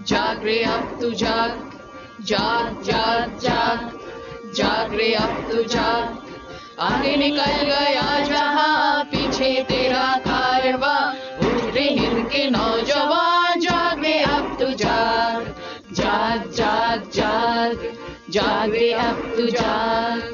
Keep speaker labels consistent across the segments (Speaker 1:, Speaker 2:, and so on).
Speaker 1: जाग रे अब तू जाग, जाग जाग जाग, जाग रे अब तू जाग, आगे निकल गया जहां पीछे तेरा कारवां, उठ रे हिंद के नौजवान, जाग रे अब तू जाग, जाग जाग जाग, जाग रे अब तू जाग।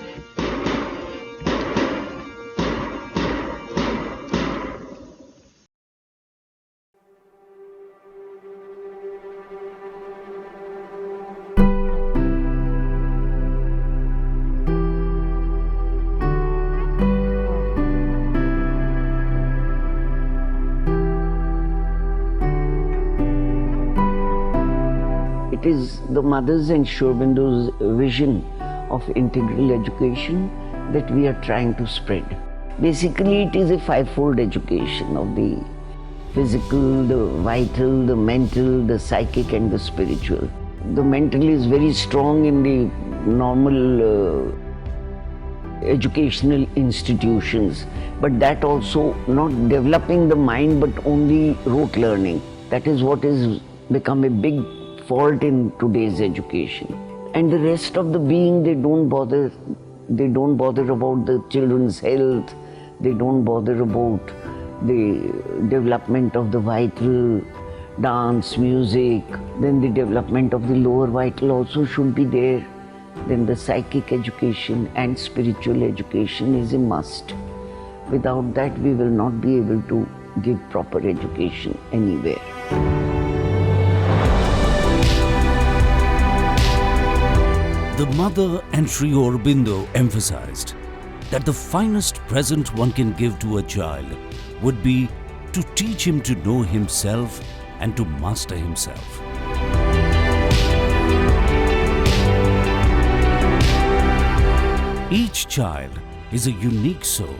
Speaker 2: It is the mothers and Aurobindo's vision of integral education that we are trying to spread. Basically, it is a fivefold education of the physical, the vital, the mental, the psychic and the spiritual. The mental is very strong in the normal educational institutions, but that also not developing the mind but only rote learning. That is what has become a big fault in today's education. And the rest of the being, they don't bother about the children's health, they don't bother about the development of the vital, dance, music, then the development of the lower vital also should be there. Then the psychic education and spiritual education is a must. Without that, we will not be able to give proper education anywhere.
Speaker 3: The mother and Sri Aurobindo emphasized that the finest present one can give to a child would be to teach him to know himself and to master himself. Each child is a unique soul,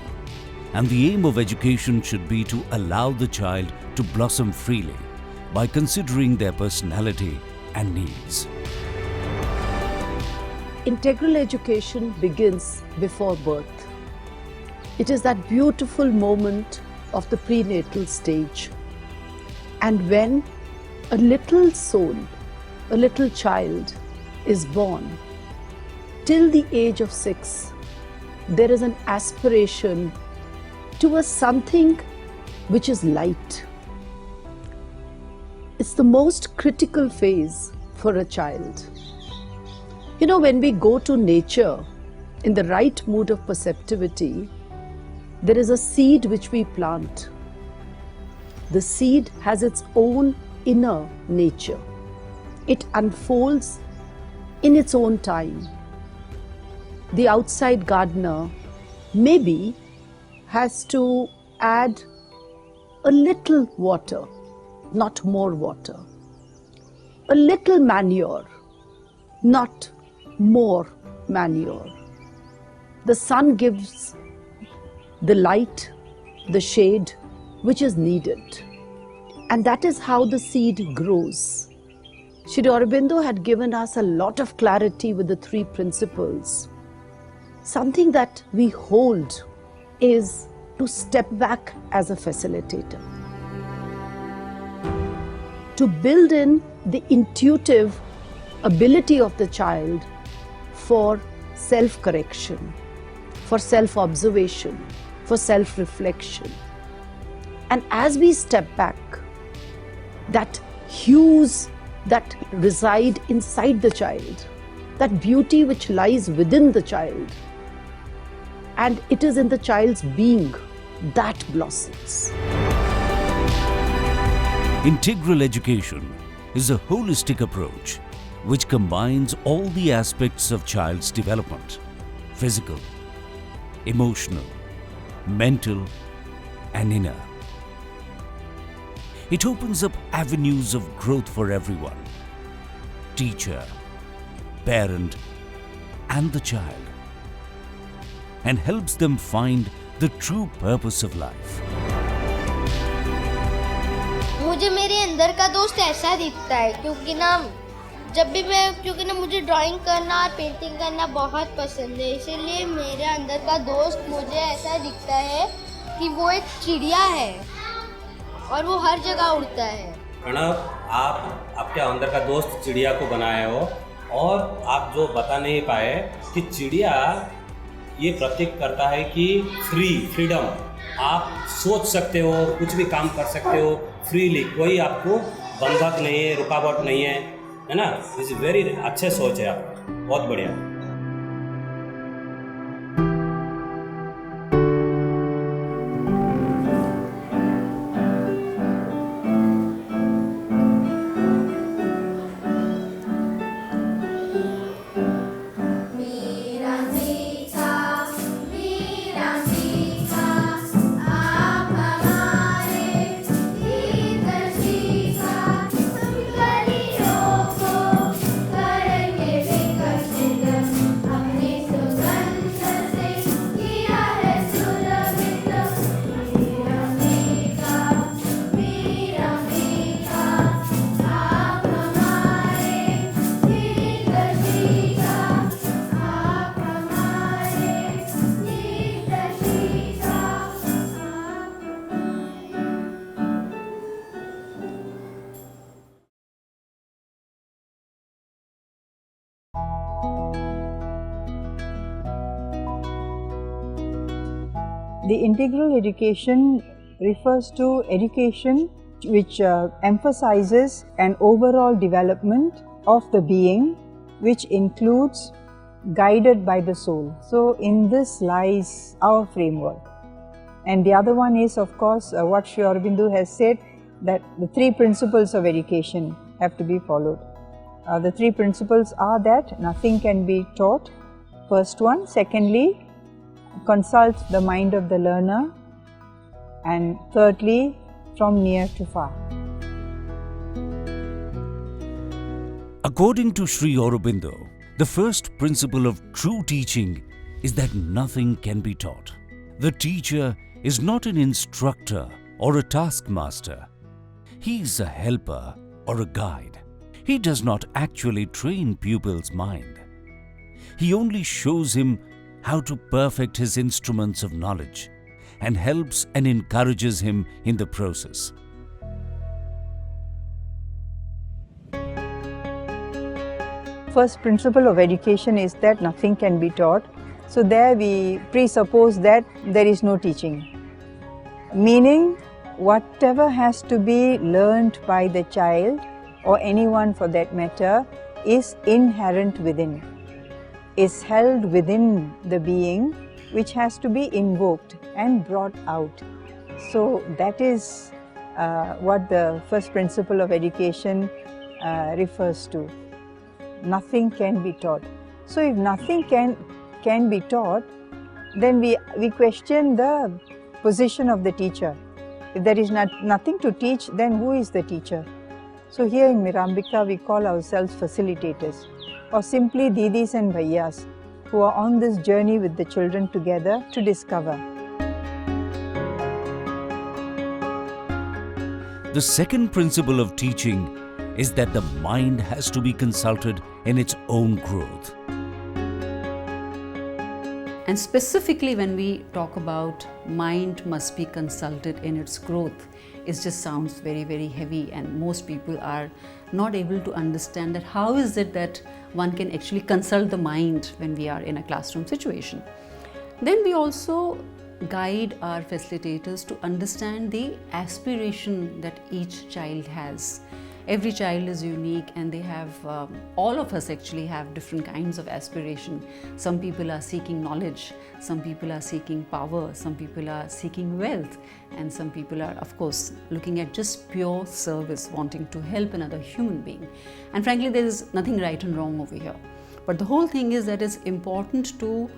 Speaker 3: and the aim of education should be to allow the child to blossom freely by considering their personality and needs.
Speaker 4: Integral education begins before birth. It is that beautiful moment of the prenatal stage. And when a little soul, a little child is born, till the age of 6, there is an aspiration towards something which is light. It's the most critical phase for a child. You know, when we go to nature in the right mood of perceptivity, there is a seed which we plant. The seed has its own inner nature. It unfolds in its own time. The outside gardener maybe has to add a little water, not more water. A little manure, not more manure. The sun gives the light, the shade which is needed. And that is how the seed grows. Sri Aurobindo had given us a lot of clarity with the 3 principles. Something that we hold is to step back as a facilitator. To build in the intuitive ability of the child for self-correction, for self-observation, for self-reflection. And as we step back, that hues that reside inside the child, that beauty which lies within the child, and it is in the child's being that blossoms.
Speaker 3: Integral education is a holistic approach which combines all the aspects of child's development: physical, emotional, mental, and inner. It opens up avenues of growth for everyone: teacher, parent, and the child, and helps them find the true purpose of life.
Speaker 5: मुझे मेरे अंदर का दोस्त ऐसा दिखता है क्योंकि मुझे ड्राइंग करना और पेंटिंग करना बहुत पसंद है, इसीलिए मेरे अंदर का दोस्त मुझे ऐसा दिखता है कि वो एक चिड़िया है और वो हर जगह उड़ता है।
Speaker 6: प्रणव, आप आपके आपके अंदर का दोस्त चिड़िया को बनाया हो, और आप जो बता नहीं पाए कि चिड़िया ये प्रतीक करता है कि फ्रीडम, आप सोच सकते हो, कुछ भी काम कर सकते हो फ्रीली, कोई आपको बंधक नहीं है, रुकावट नहीं है ना। इस वेरी अच्छे सोच है आपका, बहुत बढ़िया।
Speaker 7: The integral education refers to education which emphasizes an overall development of the being, which includes guided by the soul. So in this lies our framework. And the other one is, of course, what Sri Aurobindo has said, that the three principles of education have to be followed. The three principles are that nothing can be taught, first one. Secondly, consult the mind of the learner, and thirdly, from near to far.
Speaker 3: According to Sri Aurobindo, the first principle of true teaching is that nothing can be taught. The teacher is not an instructor or a taskmaster. He is a helper or a guide. He does not actually train pupil's mind. He only shows him how to perfect his instruments of knowledge and helps and encourages him in the process.
Speaker 7: First principle of education is that nothing can be taught. So there we presuppose that there is no teaching. Meaning, whatever has to be learned by the child or anyone for that matter is inherent within, is held within the being, which has to be invoked and brought out. So that is what the first principle of education refers to. Nothing can be taught. So if nothing can be taught, then we question the position of the teacher. If there is nothing to teach, then who is the teacher? So here in Mirambika we call ourselves facilitators, or simply Didis and Bhaiyas, who are on this journey with the children together to discover.
Speaker 3: The second principle of teaching is that the mind has to be consulted in its own growth.
Speaker 8: And specifically when we talk about mind must be consulted in its growth, it just sounds very, very heavy, and most people are not able to understand that how is it that one can actually consult the mind when we are in a classroom situation. Then we also guide our facilitators to understand the aspiration that each child has. Every child is unique, and they have, all of us actually have different kinds of aspiration. Some people are seeking knowledge, some people are seeking power, some people are seeking wealth, and some people are, of course, looking at just pure service, wanting to help another human being. And frankly, there is nothing right and wrong over here. But the whole thing is that it's important to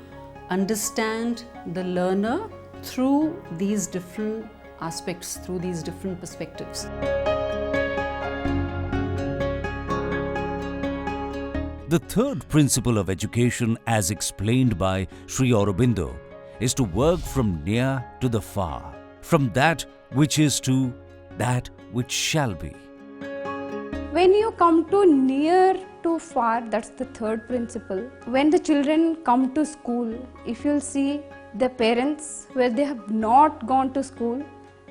Speaker 8: understand the learner through these different aspects, through these different perspectives.
Speaker 3: The third principle of education, as explained by Sri Aurobindo, is to work from near to the far, from that which is to that which shall be.
Speaker 9: When you come to near to far, that's the third principle. When the children come to school, if you'll see the parents where they have not gone to school,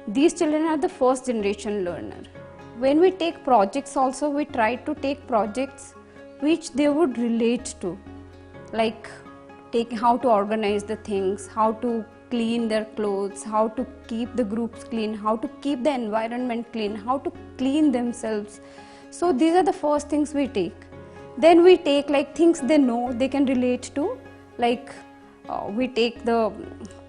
Speaker 9: these children are the first generation learner. when we take projects also, we try to take projects which they would relate to, like take how to organize the things, how to clean their clothes, how to keep the groups clean, how to keep the environment clean, how to clean themselves. So these are the first things we take. Then we take like things they know, they can relate to, like we take the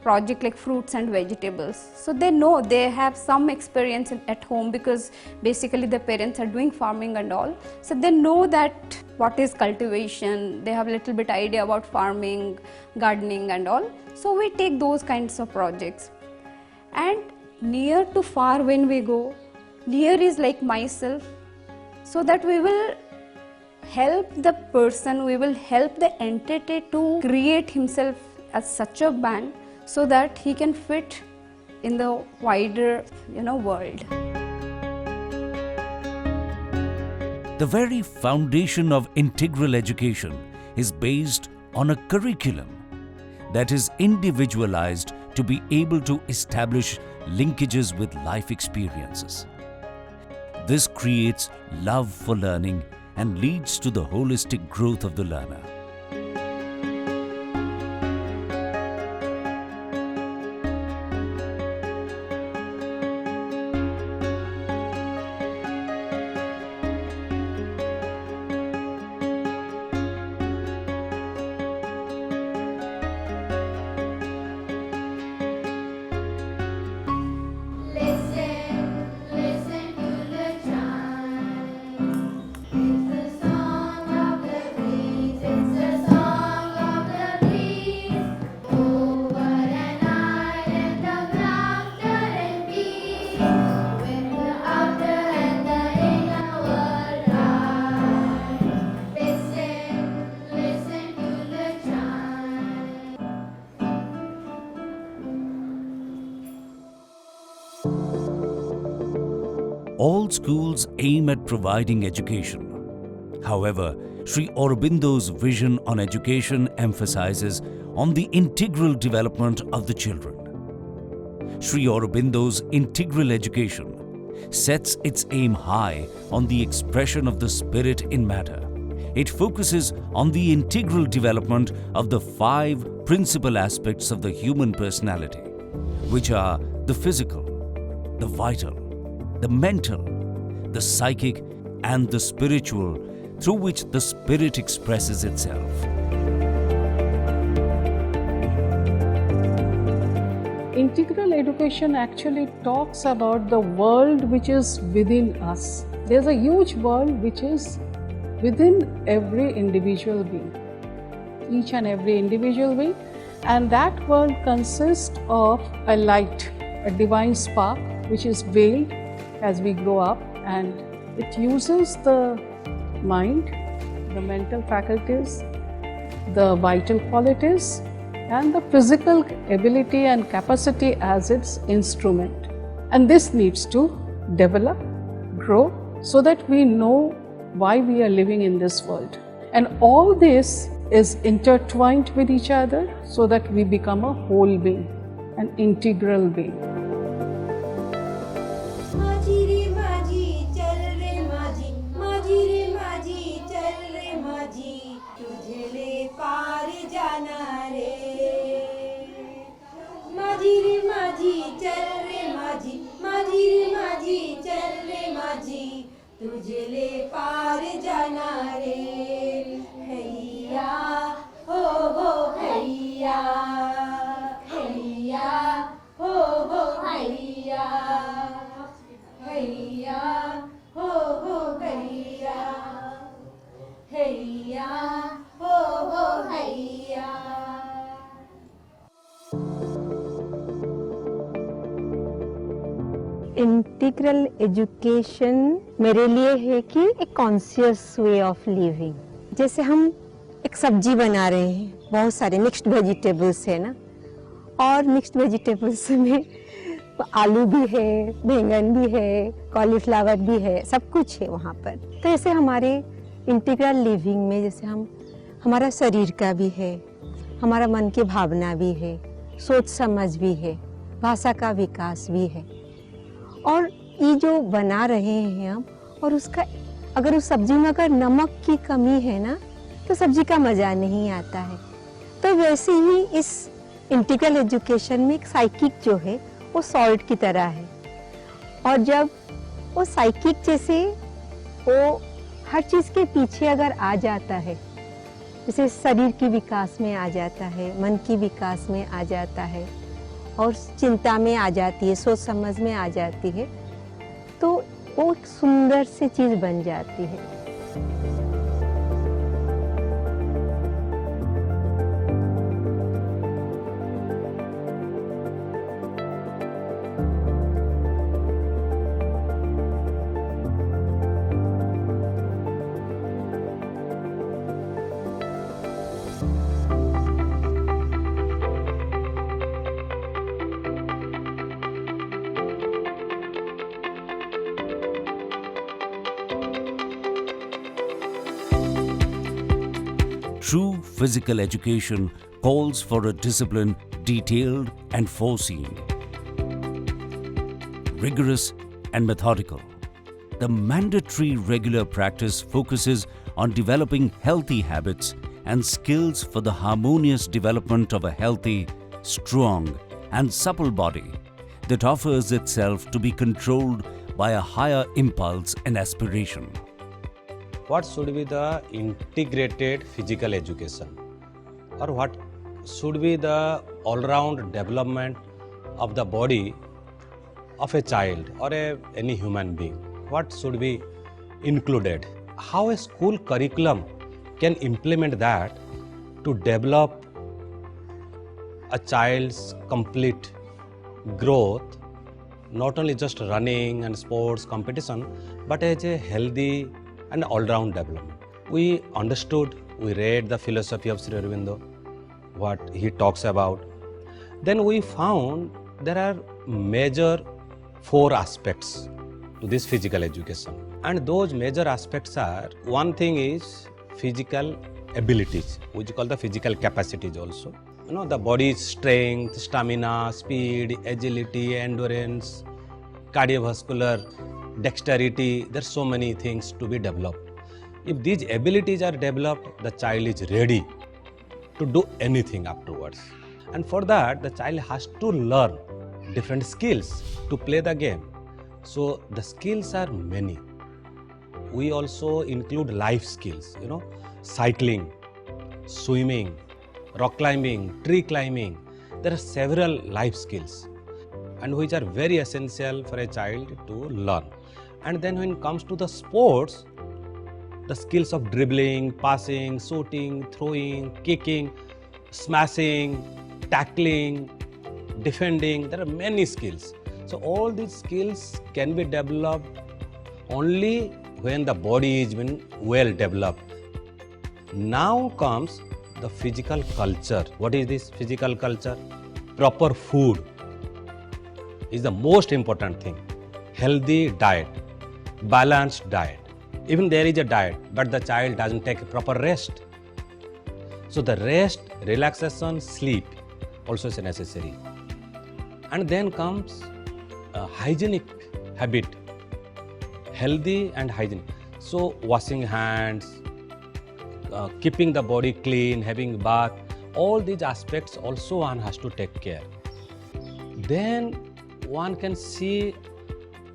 Speaker 9: project like fruits and vegetables. So they know, they have some experience at home because basically the parents are doing farming and all. So they know that what is cultivation, they have a little bit idea about farming, gardening and all. So we take those kinds of projects. And near to far when we go, near is like myself, so that we will help the person, we will help the entity to create himself as such a band so that he can fit in the wider, world.
Speaker 3: The very foundation of integral education is based on a curriculum that is individualized to be able to establish linkages with life experiences. This creates love for learning and leads to the holistic growth of the learner. All schools aim at providing education. However, Sri Aurobindo's vision on education emphasizes on the integral development of the children. Sri Aurobindo's integral education sets its aim high on the expression of the spirit in matter. It focuses on the integral development of the 5 principal aspects of the human personality, which are the physical, the vital, the mental, the psychic and the spiritual, through which the spirit expresses itself.
Speaker 4: Integral education actually talks about the world which is within us. There's a huge world which is within every individual being, each and every individual being, and that world consists of a light, a divine spark which is veiled as we grow up, and it uses the mind, the mental faculties, the vital qualities and the physical ability and capacity as its instrument. And this needs to develop, grow, so that we know why we are living in this world. And all this is intertwined with each other so that we become a whole being, an integral being.
Speaker 10: तुझे ले पार जाना रे हैया हो हैया हैया हो हैया हैया हो हैया हैया हो हैया.
Speaker 11: इंटीग्रल एजुकेशन मेरे लिए है कि एक कॉन्शियस वे ऑफ लिविंग. जैसे हम एक सब्जी बना रहे हैं, बहुत सारे मिक्स्ड वेजिटेबल्स है ना, और मिक्स्ड वेजिटेबल्स में आलू भी है, बैंगन भी है, कॉलीफ्लावर भी है, सब कुछ है वहाँ पर. तो ऐसे हमारे इंटीग्रल लिविंग में जैसे हमारा शरीर का भी है, हमारा मन की भावना भी है, सोच समझ भी है, भाषा का विकास भी है, और ये जो बना रहे हैं हम, और उसका अगर उस सब्जी में अगर नमक की कमी है ना तो सब्जी का मज़ा नहीं आता है। तो वैसे ही इस इंटीग्रल एजुकेशन में एक साइकिक जो है वो सॉल्ट की तरह है, और जब वो साइकिक जैसे वो हर चीज़ के पीछे अगर आ जाता है, जैसे शरीर की विकास में आ जाता है, मन की विकास में आ जाता है, और चिंता में आ जाती है, सोच समझ में आ जाती है, तो वो एक सुंदर सी चीज़ बन जाती है।
Speaker 3: True physical education calls for a discipline detailed and foreseen, rigorous and methodical. The mandatory regular practice focuses on developing healthy habits and skills for the harmonious development of a healthy, strong, and supple body that offers itself to be controlled by a higher impulse and aspiration.
Speaker 6: What should be the integrated physical education, or what should be the all-round development of the body of a child or any human being? What should be included? How a school curriculum can implement that to develop a child's complete growth, not only just running and sports competition, but as a healthy and all-round development. We understood, we read the philosophy of Sri Aurobindo, what he talks about. Then we found there are major 4 aspects to this physical education. And those major aspects are, one thing is physical abilities, which we call the physical capacities also. You know, the body's strength, stamina, speed, agility, endurance, cardiovascular, dexterity, there's so many things to be developed. If these abilities are developed, the child is ready to do anything afterwards. And for that, the child has to learn different skills to play the game. So the skills are many. We also include life skills, you know, cycling, swimming, rock climbing, tree climbing. There are several life skills and which are very essential for a child to learn. And then when it comes to the sports, the skills of dribbling, passing, shooting, throwing, kicking, smashing, tackling, defending, there are many skills. So all these skills can be developed only when the body is been well developed. Now comes the physical culture. What is this physical culture? Proper food is the most important thing. Healthy diet, balanced diet. Even there is a diet, but the child doesn't take proper rest. So the rest, relaxation, sleep also is necessary. And then comes a hygienic habit, healthy and hygienic. So washing hands, keeping the body clean, having bath, all these aspects also one has to take care. Then one can see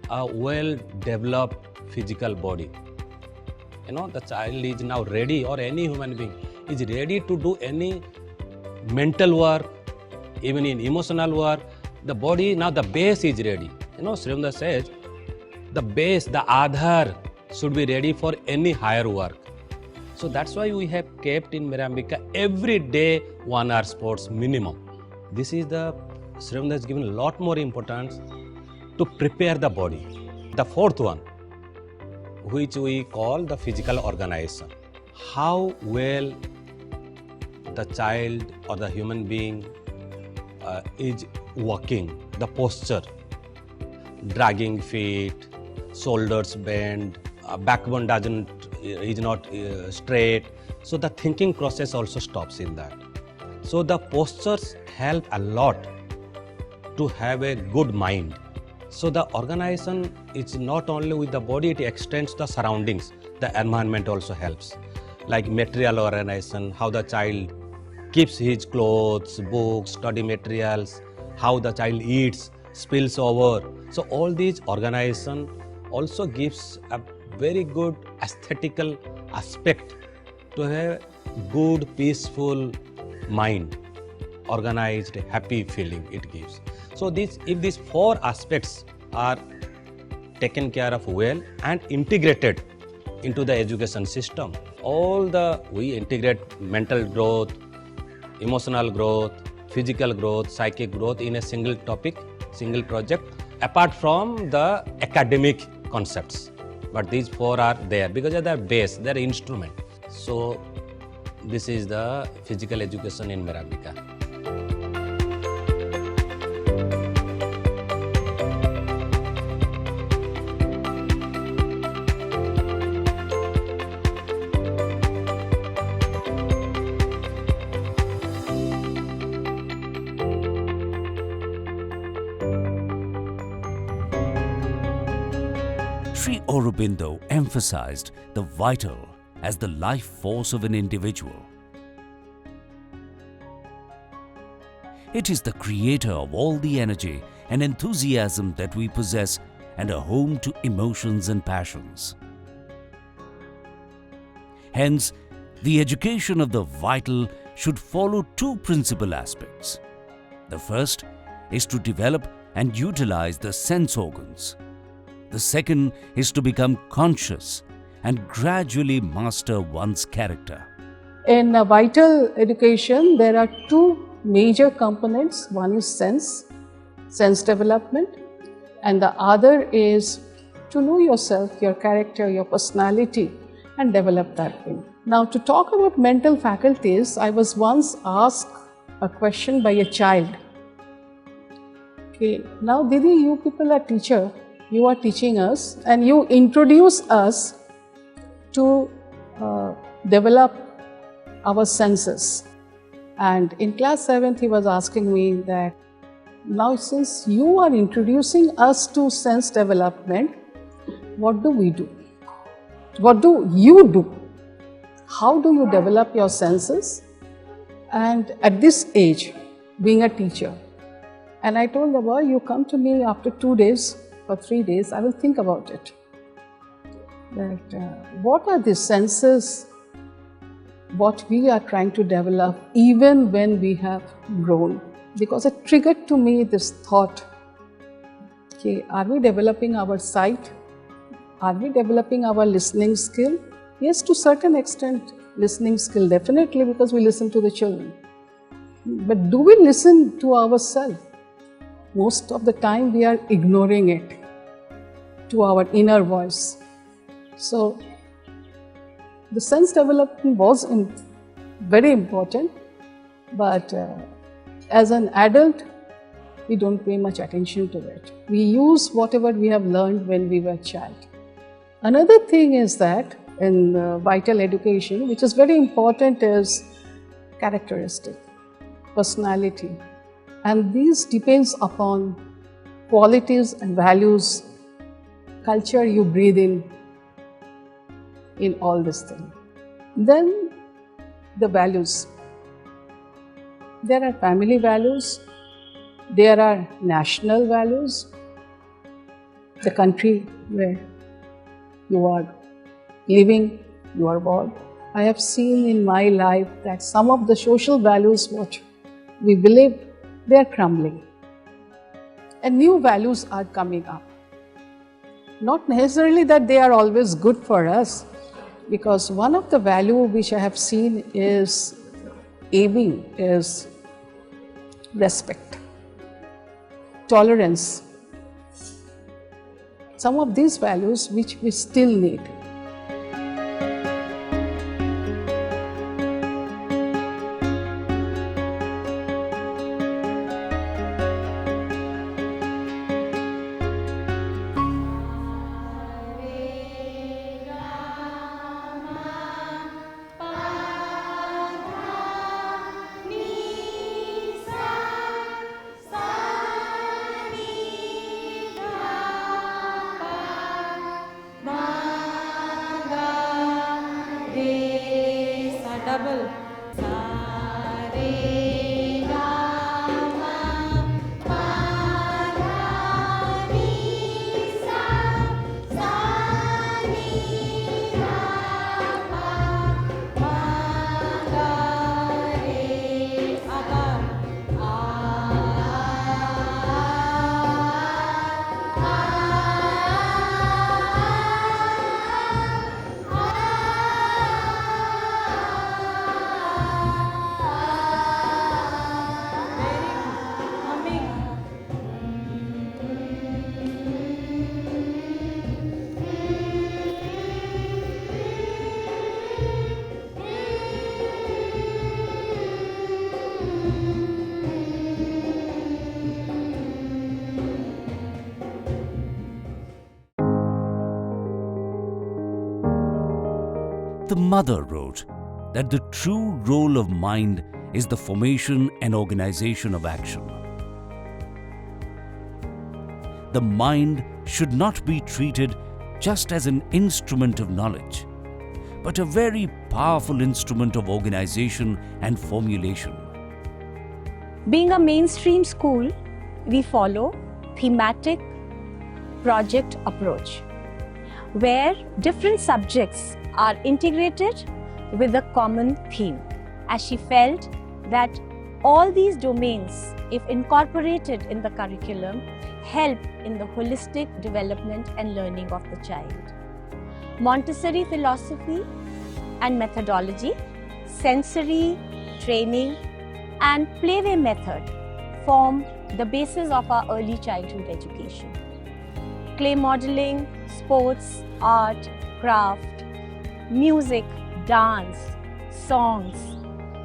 Speaker 6: a well-developed physical body. You know, the child is now ready, or any human being is ready to do any mental work, even in emotional work. The body, now the base is ready. You know, Sri Aurobindo says, the base, the Aadhar should be ready for any higher work. So that's why we have kept in Mirambika every day 1 hour sports minimum. This is the, Sri Aurobindo has given a lot more importance to prepare the body. The fourth one, which we call the physical organization. How well the child or the human being is walking, the posture, dragging feet, shoulders bend, backbone is not straight. So the thinking process also stops in that. So the postures help a lot to have a good mind. So the organization is not only with the body, it extends the surroundings. The environment also helps. Like material organization, how the child keeps his clothes, books, study materials, how the child eats, spills over. So all these organization also gives a very good aesthetical aspect to have good, peaceful mind, organized, happy feeling it gives. So if these four aspects are taken care of well and integrated into the education system, we integrate mental growth, emotional growth, physical growth, psychic growth in a single topic, single project, apart from the academic concepts. But these four are there because they are base, they are instrument. So this is the physical education in Meramika.
Speaker 3: Sri Aurobindo emphasized the vital as the life force of an individual. It is the creator of all the energy and enthusiasm that we possess and a home to emotions and passions. Hence, the education of the vital should follow two principal aspects. The first is to develop and utilize the sense organs. The second is to become conscious and gradually master one's character.
Speaker 4: In vital education, there are two major components. One is sense development, and the other is to know yourself, your character, your personality, and develop that thing. Now, to talk about mental faculties, I was once asked a question by a child. Okay, now Didi, you people are teacher, you are teaching us and you introduce us to develop our senses. And in class 7th, he was asking me that, now since you are introducing us to sense development, what do we do? What do you do? How do you develop your senses? And at this age, being a teacher. And I told the boy, you come to me after 2 days or 3 days, I will think about it. That what are the senses, what we are trying to develop even when we have grown? Because it triggered to me this thought, okay, are we developing our sight? Are we developing our listening skill? Yes, to certain extent, listening skill definitely, because we listen to the children. But do we listen to ourselves? Most of the time we are ignoring it, to our inner voice. So the sense development was very important, but as an adult, we don't pay much attention to it. We use whatever we have learned when we were a child. Another thing is that in vital education, which is very important, is characteristic, personality. And these depends upon qualities and values, culture you breathe in all this thing. Then the values. There are family values, there are national values, the country where you are living, you are born. I have seen in my life that some of the social values what we believe, they are crumbling. And new values are coming up. Not necessarily that they are always good for us, because one of the value which I have seen is aiming is respect, tolerance. Some of these values which we still need.
Speaker 10: double. Sa re ga ma pa da ni sa sa ni ra pa ma ga re aga
Speaker 3: The mother wrote that the true role of mind is the formation and organization of action. The mind should not be treated just as an instrument of knowledge, but a very powerful instrument of organization and formulation.
Speaker 12: Being a mainstream school, we follow thematic project approach, where different subjects are integrated with a common theme, as she felt that all these domains, if incorporated in the curriculum, help in the holistic development and learning of the child. Montessori philosophy and methodology, sensory training and playway method form the basis of our early childhood education. Clay modeling, sports, art, craft, music, dance, songs,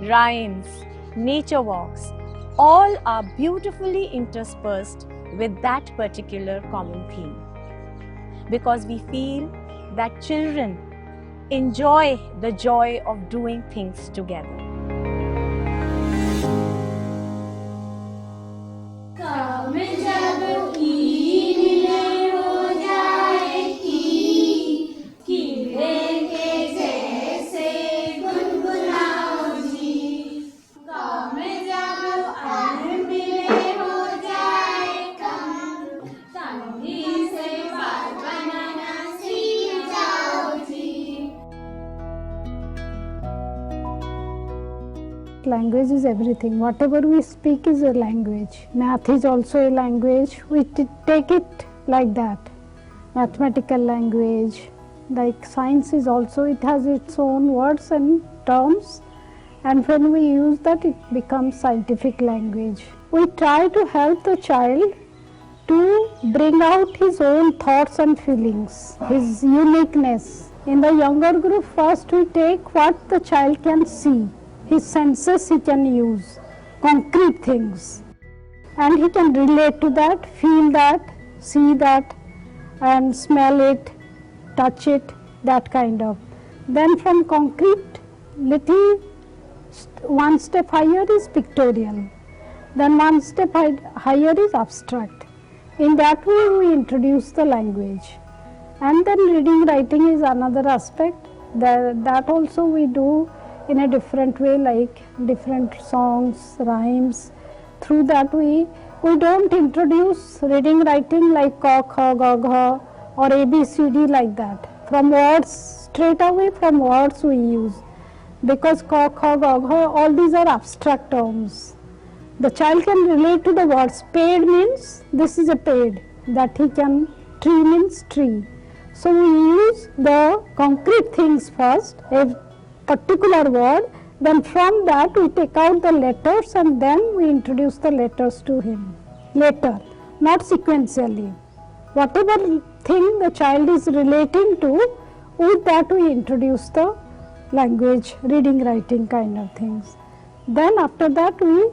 Speaker 12: rhymes, nature walks, all are beautifully interspersed with that particular common theme. Because we feel that children enjoy the joy of doing things together.
Speaker 13: Language is everything. Whatever we speak is a language. Math is also a language. We take it like that. Mathematical language. Like science is also, it has its own words and terms. And when we use that, it becomes scientific language. We try to help the child to bring out his own thoughts and feelings, his uniqueness. In the younger group, first we take what the child can see. His senses he can use, concrete things, and he can relate to that, feel that, see that, and smell it, touch it, that kind of. Then from concrete, little one step higher is pictorial, then one step higher is abstract. In that way we introduce the language. And then reading, writing is another aspect, that also we do in a different way, like different songs, rhymes. Through that we don't introduce reading, writing like ka, kha, ga, gha or ABCD like that. From words, straight away from words we use. Because ka, kha, ga, gha, all these are abstract terms. The child can relate to the words. Paid means this is a paid, that he can, tree means tree. So we use the concrete things first, a particular word, then from that we take out the letters and then we introduce the letters to him later, not sequentially. Whatever thing the child is relating to, with that we introduce the language, reading, writing kind of things. Then after that we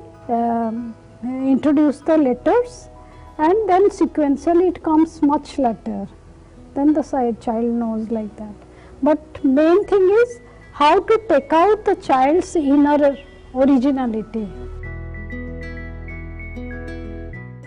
Speaker 13: introduce the letters, and then sequentially it comes much later. Then the child knows like that. But main thing is how to take out the child's inner originality.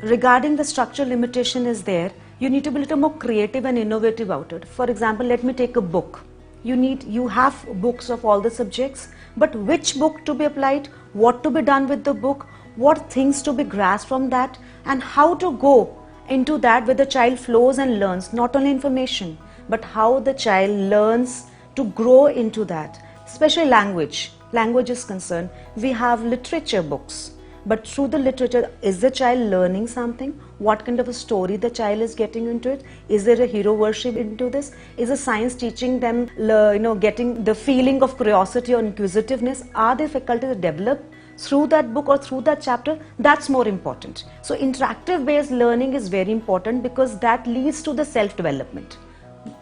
Speaker 14: Regarding the structural limitation is there, you need to be a little more creative and innovative about it. For example, let me take a book. You have books of all the subjects, but which book to be applied, what to be done with the book, what things to be grasped from that, and how to go into that where the child flows and learns not only information, but how the child learns to grow into that. Especially language is concerned, we have literature books, but through the literature, is the child learning something? What kind of a story the child is getting into it? Is there a hero worship into this? Is the science teaching them, getting the feeling of curiosity or inquisitiveness? Are their faculties developed through that book or through that chapter? That's more important. So interactive based learning is very important because that leads to the self-development.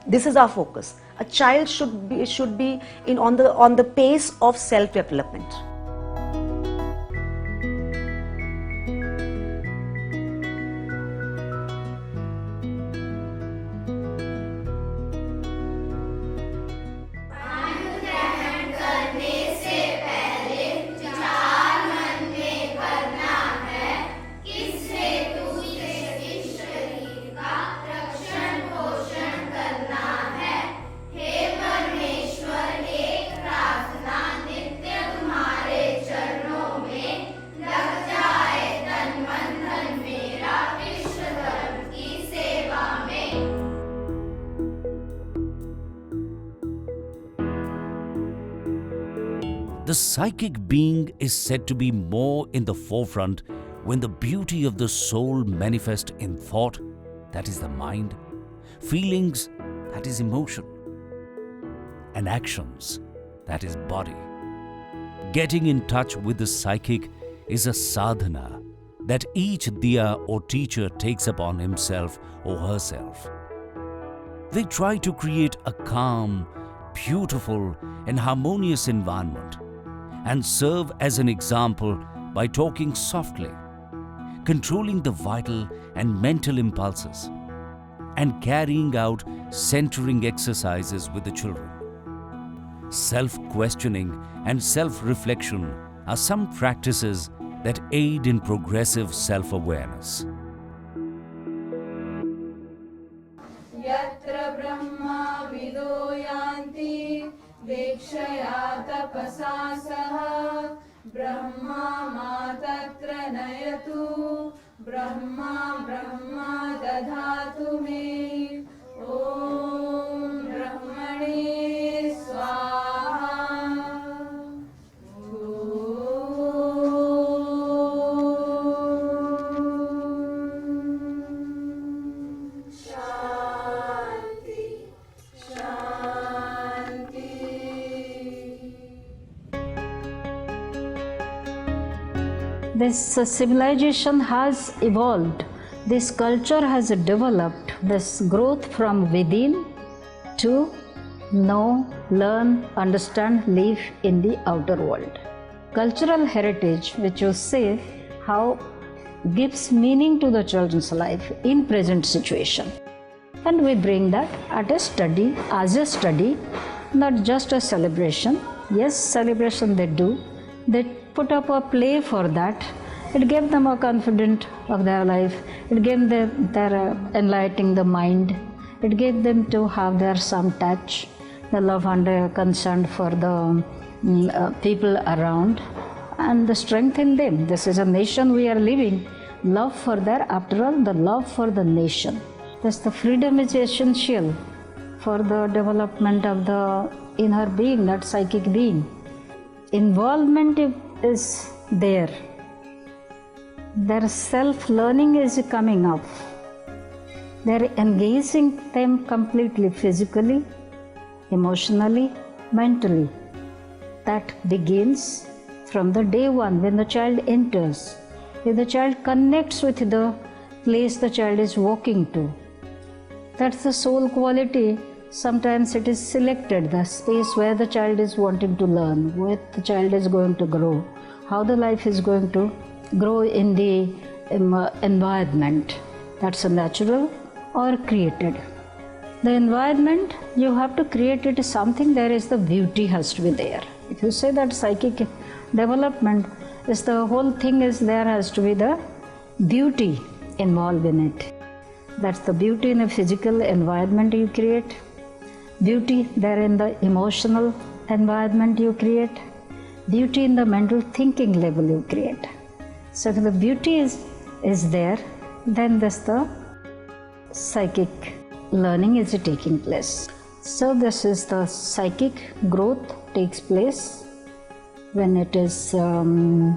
Speaker 14: This is our focus. A child should be on the pace of self-development.
Speaker 3: The psychic being is said to be more in the forefront when the beauty of the soul manifests in thought, that is the mind, feelings, that is emotion, and actions, that is body. Getting in touch with the psychic is a sadhana that each diya or teacher takes upon himself or herself. They try to create a calm, beautiful, and harmonious environment and serve as an example by talking softly, controlling the vital and mental impulses, and carrying out centering exercises with the children. Self-questioning and self-reflection are some practices that aid in progressive self-awareness.
Speaker 15: Yatra Brahma Vido Yanti Dekshaya Tapasa Saha Brahma Matatra Nayatu Brahma Brahma Dadhatu Me Om Brahmane Swaha.
Speaker 12: This civilization has evolved, this culture has developed, this growth from within to know, learn, understand, live in the outer world. Cultural heritage, which you say, how gives meaning to the children's life in present situation. And we bring that as a study, not just a celebration. Yes, celebration they do. They put up a play for that. It gave them a confidence of their life. It gave them their enlightening the mind. It gave them to have their some touch, the love and concern for the people around, and the strength in them. This is a nation we are living. Love for their, after all, the love for the nation. Thus the freedom is essential for the development of the inner being, that psychic being. Involvement is there. Their self-learning is coming up. They're engaging them completely, physically, emotionally, mentally. That begins from the day one when the child enters. If the child connects with the place the child is walking to, that's the soul quality. Sometimes it is selected, the space where the child is wanting to learn, where the child is going to grow, how the life is going to grow in the environment. That's a natural or created. The environment, you have to create it something, there is the beauty has to be there. If you say that psychic development is the whole thing is there has to be the beauty involved in it. That's the beauty in a physical environment you create.
Speaker 16: beauty there in the emotional environment you create, beauty in the mental thinking level you create. So if the beauty is there, then this the psychic learning is taking place. So this is the psychic growth takes place when it is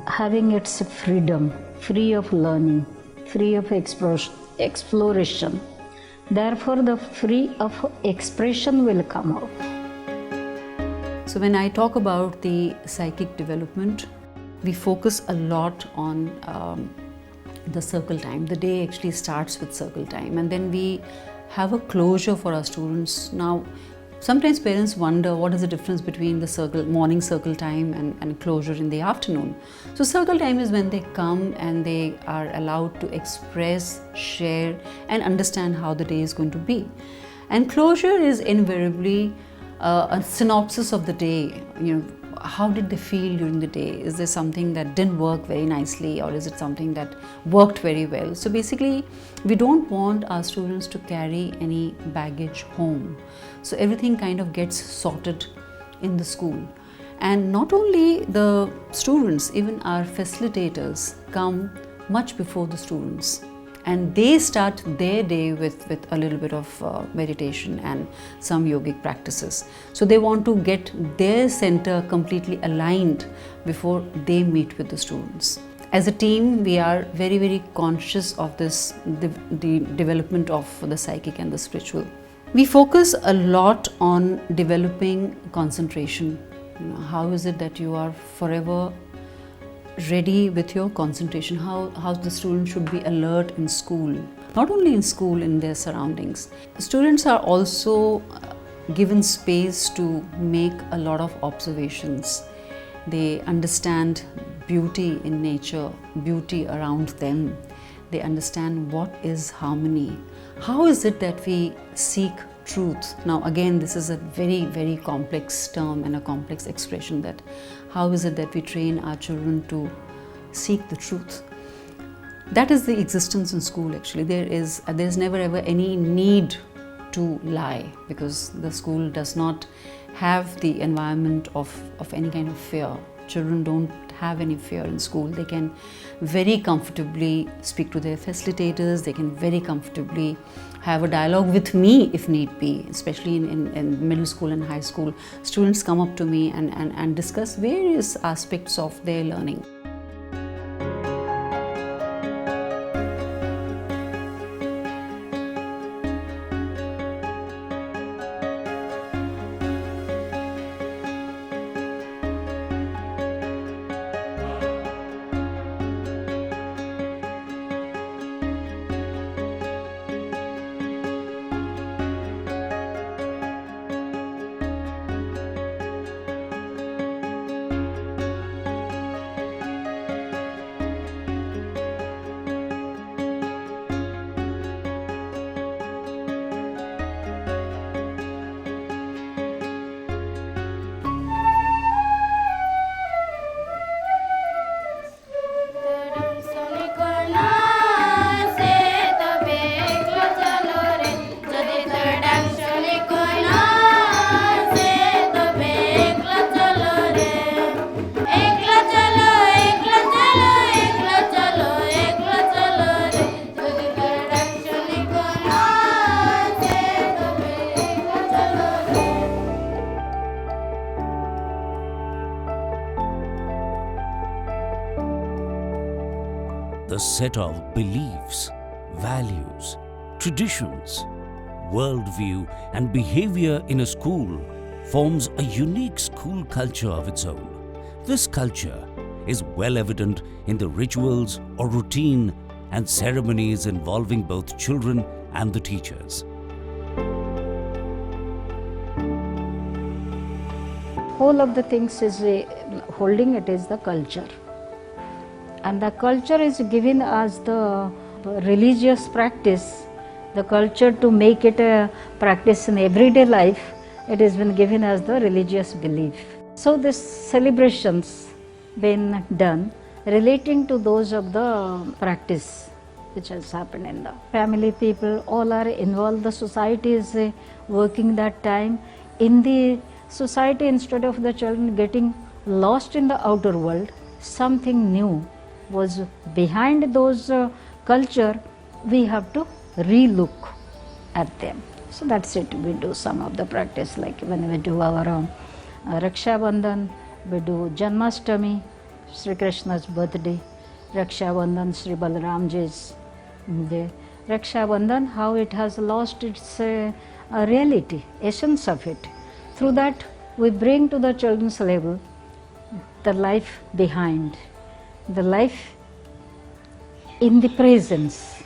Speaker 16: having its freedom, free of learning, free of exploration. Therefore, the free of expression will come out.
Speaker 8: So when I talk about the psychic development, we focus a lot on the circle time. The day actually starts with circle time, and then we have a closure for our students. Now, sometimes parents wonder what is the difference between the morning circle time and closure in the afternoon. So circle time is when they come and they are allowed to express, share and understand how the day is going to be. And closure is invariably a synopsis of the day. How did they feel during the day? Is there something that didn't work very nicely, or is it something that worked very well? So basically, we don't want our students to carry any baggage home. So everything kind of gets sorted in the school. And not only the students, even our facilitators come much before the students. And they start their day with a little bit of meditation and some yogic practices. So they want to get their center completely aligned before they meet with the students. As a team, we are very, very conscious of this, the development of the psychic and the spiritual. We focus a lot on developing concentration. How is it that you are forever ready with your concentration, how the student should be alert in school, not only in school, in their surroundings. Students are also given space to make a lot of observations. They understand beauty in nature, beauty around them. They understand what is harmony. How is it that we seek truth? Now again, this is a very, very complex term and a complex expression, that how is it that we train our children to seek the truth? That is the existence in school actually. There's never ever any need to lie, because the school does not have the environment of any kind of fear. Children don't have any fear in school. They can very comfortably speak to their facilitators. They can very comfortably have a dialogue with me if need be, especially in middle school and high school. Students come up to me and discuss various aspects of their learning.
Speaker 3: The set of beliefs, values, traditions, worldview and behavior in a school forms a unique school culture of its own. This culture is well evident in the rituals or routine and ceremonies involving both children and the teachers.
Speaker 16: Whole of the things is holding it is the culture. And the culture is given as the religious practice, the culture to make it a practice in everyday life, it has been given as the religious belief. So this celebrations been done relating to those of the practice which has happened in the family. People all are involved. The society is working that time in the society. Instead of the children getting lost in the outer world, something new was behind those culture. We have to re-look at them. So that's it. We do some of the practice, like when we do our Raksha Bandhan, we do Janmashtami, Sri Krishna's birthday, Raksha Bandhan, Sri Balaramji's day. Raksha Bandhan, how it has lost its reality, essence of it. Through that, we bring to the children's level the life behind, the life in the presence,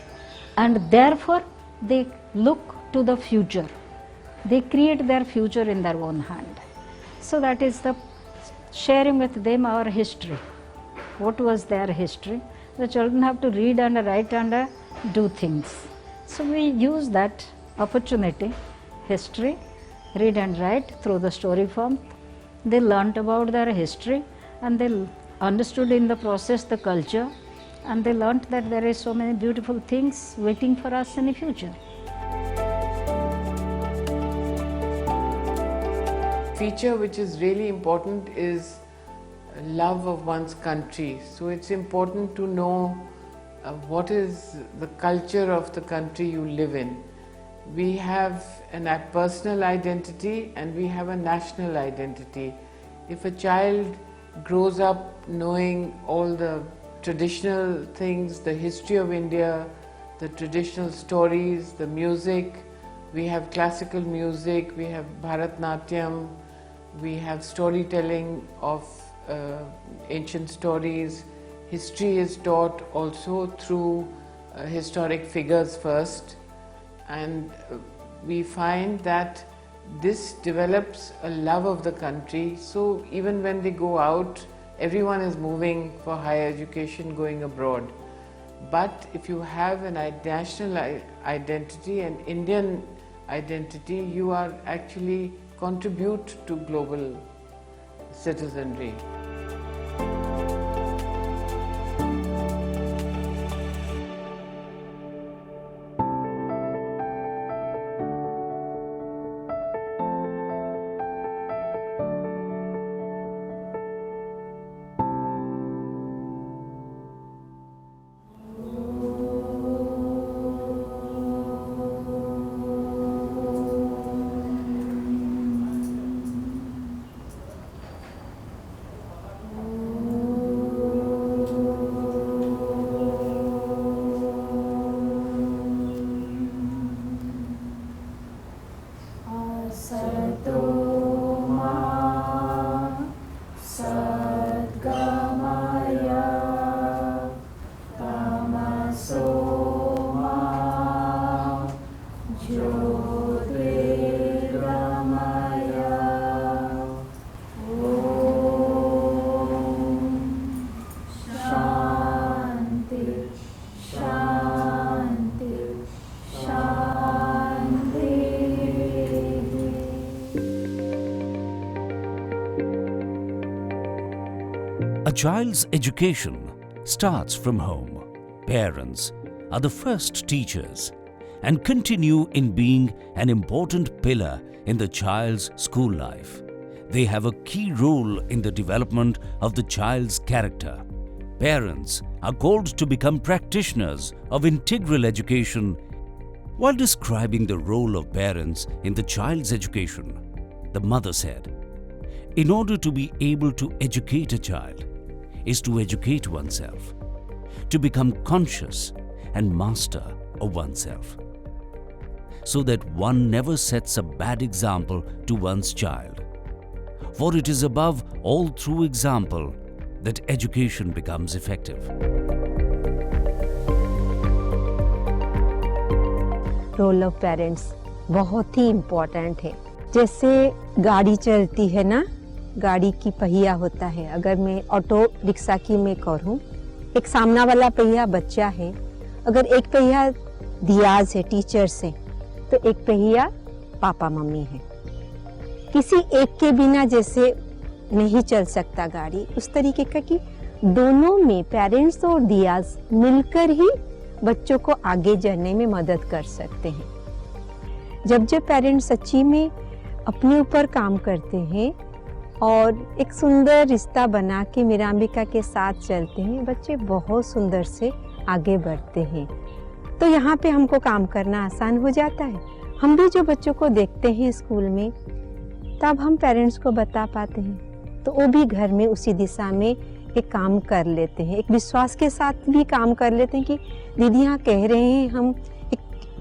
Speaker 16: and therefore they look to the future. They create their future in their own hand. So that is the sharing with them our history. What was their history? The children have to read and write and do things. So we use that opportunity, history, read and write through the story form. They learnt about their history and they understood in the process the culture, and they learnt that there is so many beautiful things waiting for us in the future.
Speaker 17: Feature which is really important is love of one's country. So it's important to know what is the culture of the country you live in. We have a personal identity and we have a national identity. If a child grows up knowing all the traditional things, the history of India, the traditional stories, the music, we have classical music, we have Bharatnatyam, we have storytelling of ancient stories. History is taught also through historic figures first, and we find that this develops a love of the country. So even when they go out, everyone is moving for higher education, going abroad. But if you have a national identity, an Indian identity, you are actually contribute to global citizenry.
Speaker 3: A child's education starts from home. Parents are the first teachers and continue in being an important pillar in the child's school life. They have a key role in the development of the child's character. Parents are called to become practitioners of integral education. While describing the role of parents in the child's education, the mother said, "In order to be able to educate a child is to educate oneself, to become conscious and master of oneself, so that one never sets a bad example to one's child. For it is above all through example that education becomes effective."
Speaker 11: Role of parents बहुत ही important है। जैसे गाड़ी चलती है ना, गाड़ी की पहिया होता है। अगर मैं ऑटो रिक्शा की मैं करूँ, एक सामना वाला पहिया बच्चा है, अगर एक पहिया दियाज है, टीचर्स है, तो एक पहिया पापा मम्मी है। किसी एक के बिना जैसे नहीं चल सकता गाड़ी, उस तरीके का कि दोनों में पेरेंट्स और दियाज मिलकर ही बच्चों को आगे जाने में मदद कर सकते हैं। जब पेरेंट्स सच्ची में अपने ऊपर काम करते हैं और एक सुंदर रिश्ता बना के मीरांबिका के साथ चलते हैं, बच्चे बहुत सुंदर से आगे बढ़ते हैं। तो यहाँ पे हमको काम करना आसान हो जाता है। हम भी जो बच्चों को देखते हैं स्कूल में, तब हम पेरेंट्स को बता पाते हैं, तो वो भी घर में उसी दिशा में एक काम कर लेते हैं, एक विश्वास के साथ भी काम कर लेते हैं कि दीदी यहाँ कह रहे हैं,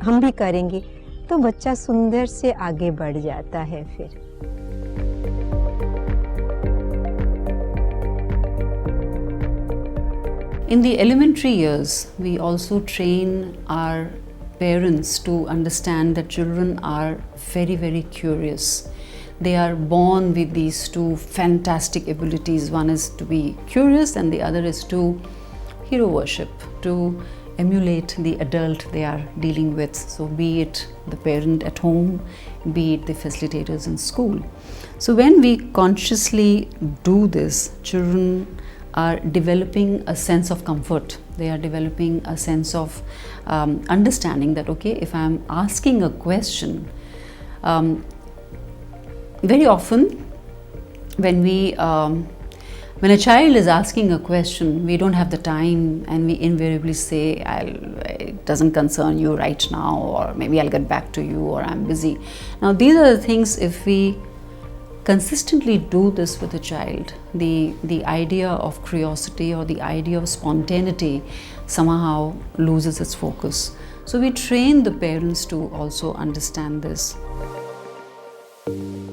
Speaker 11: हम भी करेंगे, तो बच्चा सुंदर से आगे बढ़ जाता है फिर।
Speaker 8: In the elementary years, we also train our parents to understand that children are very, very curious. They are born with these two fantastic abilities. One is to be curious and the other is to hero worship, to emulate the adult they are dealing with. So be it the parent at home, be it the facilitators in school. So when we consciously do this, children are developing a sense of comfort. They are developing a sense of understanding that, okay, if I am asking a question, very often when a child is asking a question, we don't have the time and we invariably say, it doesn't concern you right now, or maybe I'll get back to you, or I'm busy. Now these are the things, if we consistently do this with a child, the idea of curiosity or the idea of spontaneity somehow loses its focus. So we train the parents to also understand this.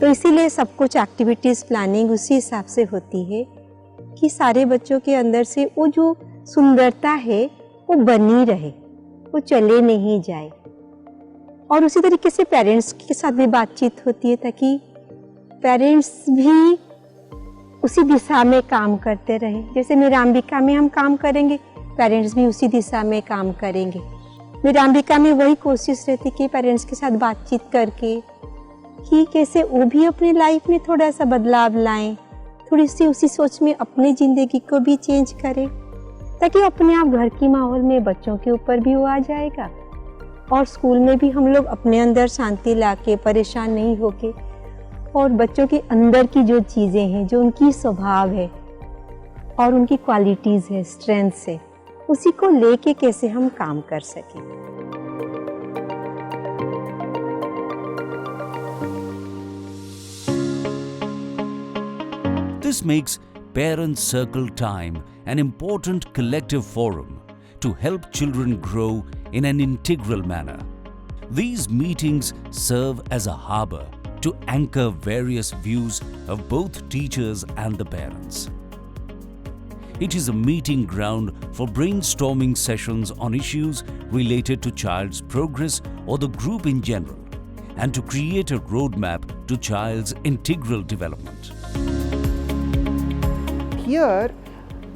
Speaker 11: तो इसीलिए सब कुछ activities planning उसी हिसाब से होती है कि सारे बच्चों के अंदर से वो जो सुंदरता है वो बनी रहे, वो चले नहीं जाए। और उसी तरीके से पेरेंट्स के साथ भी बातचीत होती है ताकि पेरेंट्स भी उसी दिशा में काम करते रहें। जैसे मीरांबिका में हम काम करेंगे, पेरेंट्स भी उसी दिशा में काम करेंगे। मीरांबिका में वही कोशिश रहती कि पेरेंट्स के साथ बातचीत करके कि कैसे वो भी अपने लाइफ में थोड़ा सा बदलाव लाएं, थोड़ी सी उसी सोच में अपनी ज़िंदगी को भी चेंज करें, ताकि अपने आप घर की माहौल में बच्चों के ऊपर भी वो आ जाएगा और स्कूल में भी हम लोग अपने अंदर शांति लाके, परेशान नहीं होके, और बच्चों के अंदर की जो चीज़ें हैं, जो उनकी स्वभाव है और उनकी क्वालिटीज़ है, स्ट्रेंथ्स है, उसी को लेके कैसे हम काम कर सकें।
Speaker 3: This makes Parents Circle Time an important collective forum to help children grow in an integral manner. These meetings serve as a harbor to anchor various views of both teachers and the parents. It is a meeting ground for brainstorming sessions on issues related to child's progress or the group in general, and to create a roadmap to child's integral development.
Speaker 18: Here,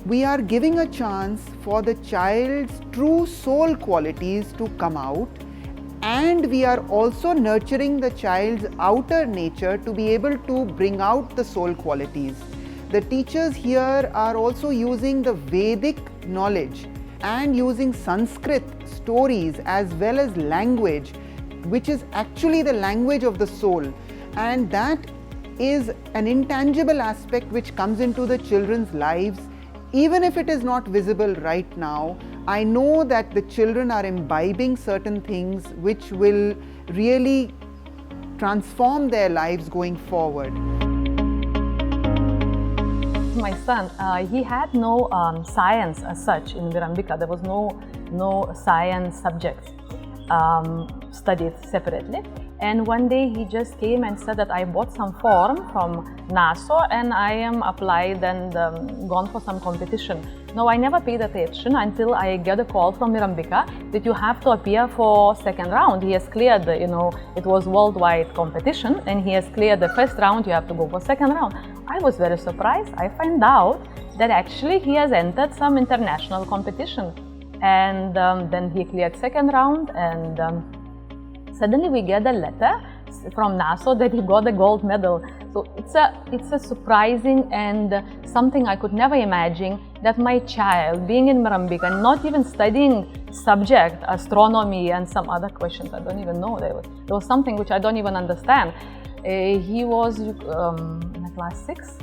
Speaker 18: we are giving a chance for the child's true soul qualities to come out, and we are also nurturing the child's outer nature to be able to bring out the soul qualities. The teachers here are also using the Vedic knowledge and using Sanskrit stories as well as language, which is actually the language of the soul, and that is an intangible aspect which comes into the children's lives. Even if it is not visible right now, I know that the children are imbibing certain things which will really transform their lives going forward.
Speaker 19: My son, he had no science as such in Virambika. There was no science subjects studied separately. And one day he just came and said that I bought some form from NASO and I am applied and gone for some competition. Now I never paid attention until I get a call from Virambika that you have to appear for second round. He has cleared, it was worldwide competition and he has cleared the first round, you have to go for second round. I was very surprised. I find out that actually he has entered some international competition. And then he cleared second round and suddenly we get a letter from NASO that he got the gold medal. So it's a surprising and something I could never imagine that my child, being in Virambika, not even studying subject, astronomy and some other questions. I don't even know. There was something which I don't even understand. He was in class 6,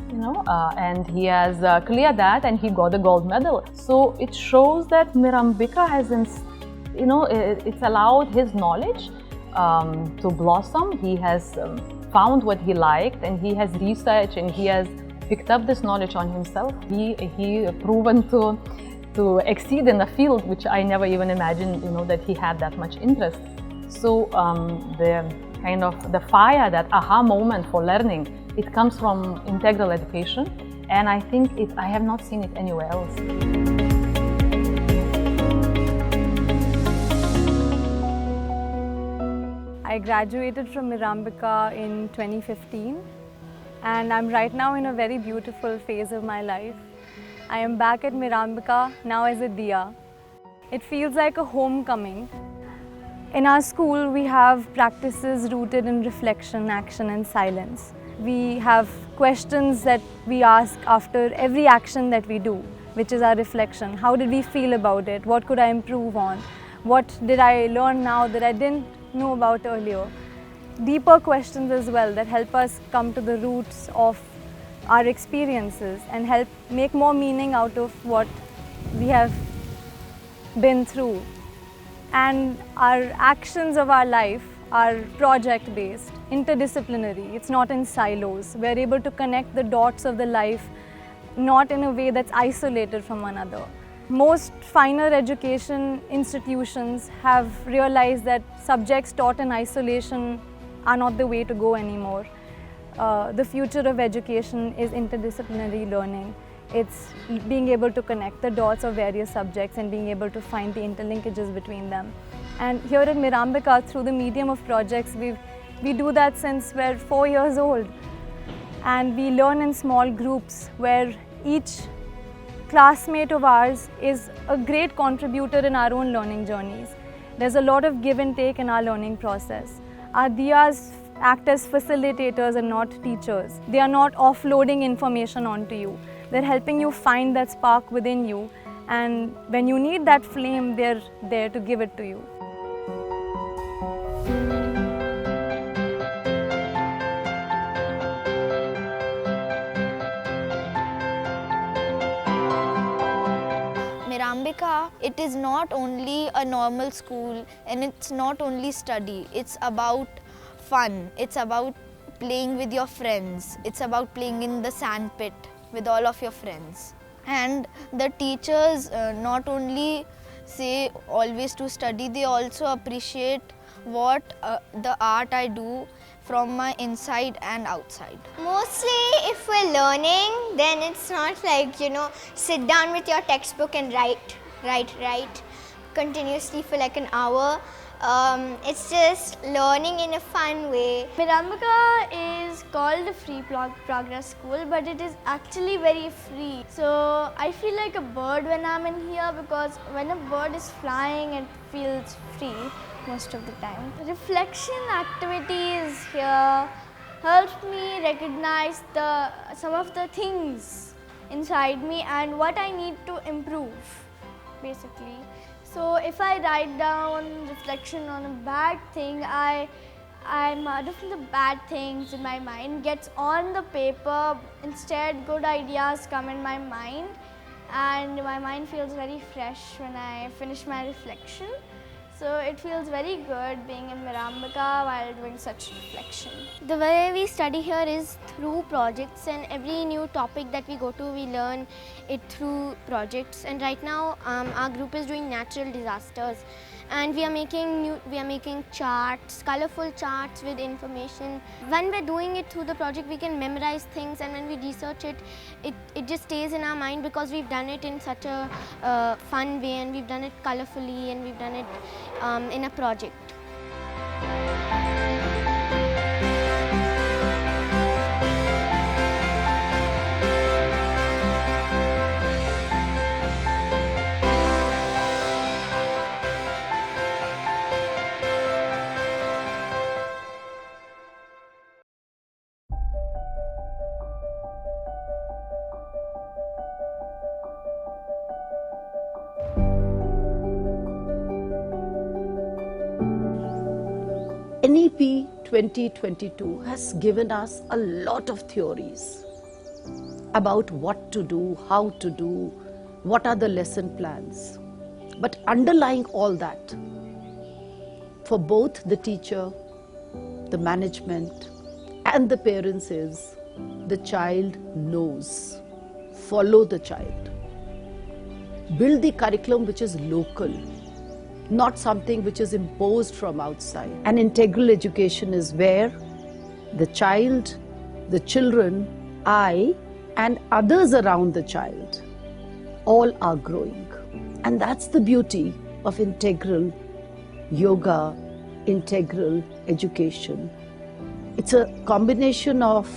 Speaker 19: and he has cleared that and he got the gold medal. So it shows that Mirambika has, it's allowed his knowledge to blossom. He has found what he liked, and he has researched, and he has picked up this knowledge on himself. He proven to exceed in a field which I never even imagined, that he had that much interest. So the fire, that aha moment for learning, it comes from integral education, and I think I have not seen it anywhere else.
Speaker 20: I graduated from Mirambika in 2015, and I'm right now in a very beautiful phase of my life. I am back at Mirambika now as a Diya. It feels like a homecoming. In our school, we have practices rooted in reflection, action and silence. We have questions that we ask after every action that we do, which is our reflection. How did we feel about it? What could I improve on? What did I learn now that I didn't know about earlier? Deeper questions as well that help us come to the roots of our experiences and help make more meaning out of what we have been through. And our actions of our life are project-based, interdisciplinary. It's not in silos. We're able to connect the dots of the life not in a way that's isolated from one another. Most finer education institutions have realized that subjects taught in isolation are not the way to go anymore. The future of education is interdisciplinary learning. It's being able to connect the dots of various subjects and being able to find the interlinkages between them. And here at Mirambika, through the medium of projects, we do that since we're 4 years old. And we learn in small groups where each classmate of ours is a great contributor in our own learning journeys. There's a lot of give and take in our learning process. Our Diyas act as facilitators and not teachers. They are not offloading information onto you. They're helping you find that spark within you, and when you need that flame, they're there to give it to you.
Speaker 5: Mirambika, it is not only a normal school and it's not only study. It's about fun. It's about playing with your friends. It's about playing in the sandpit with all of your friends. And the teachers not only say always to study, they also appreciate what the art I do from my inside and outside.
Speaker 10: Mostly if we're learning, then it's not like, sit down with your textbook and write continuously for like an hour. It's just learning in a fun way.
Speaker 5: Mirambika is called a free progress school, but it is actually very free. So I feel like a bird when I'm in here, because when a bird is flying, it feels free most of the time. Reflection activities here helped me recognize some of the things inside me and what I need to improve, basically. So if I write down reflection on a bad thing, I'm different the bad things in my mind gets on the paper. Instead, good ideas come in my mind, and my mind feels very fresh when I finish my reflection. So it feels very good being in Mirambika while doing such reflection.
Speaker 10: The way we study here is through projects, and every new topic that we go to, we learn it through projects. And right now our group is doing natural disasters, and we are making charts, colorful charts with information. When we're doing it through the project, we can memorize things, and when we research it, it just stays in our mind because we've done it in such a fun way, and we've done it colorfully, and we've done it in a project.
Speaker 4: NEP 2022 has given us a lot of theories about what to do, how to do, what are the lesson plans. But underlying all that, for both the teacher, the management and the parents is the child knows. Follow the child. Build the curriculum which is local, not something which is imposed from outside. And integral education is where the child, the children, I and others around the child all are growing. And that's the beauty of integral yoga, integral education. It's a combination of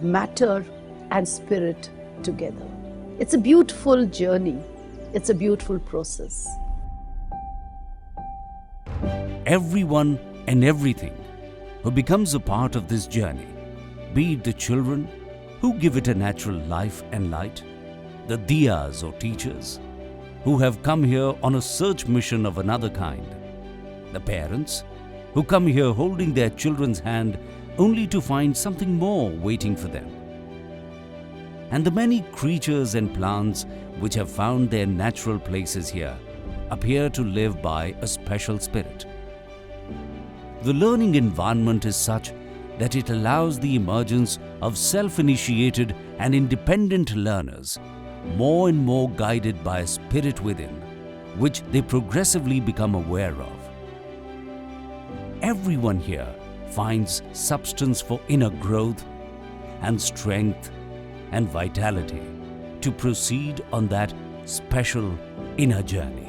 Speaker 4: matter and spirit together. It's a beautiful journey. It's a beautiful process.
Speaker 3: Everyone and everything who becomes a part of this journey, be it the children who give it a natural life and light, the diyas or teachers who have come here on a search mission of another kind, the parents who come here holding their children's hand only to find something more waiting for them, and the many creatures and plants which have found their natural places here appear to live by a special spirit. The learning environment is such that it allows the emergence of self-initiated and independent learners, more and more guided by a spirit within, which they progressively become aware of. Everyone here finds substance for inner growth and strength and vitality to proceed on that special inner journey.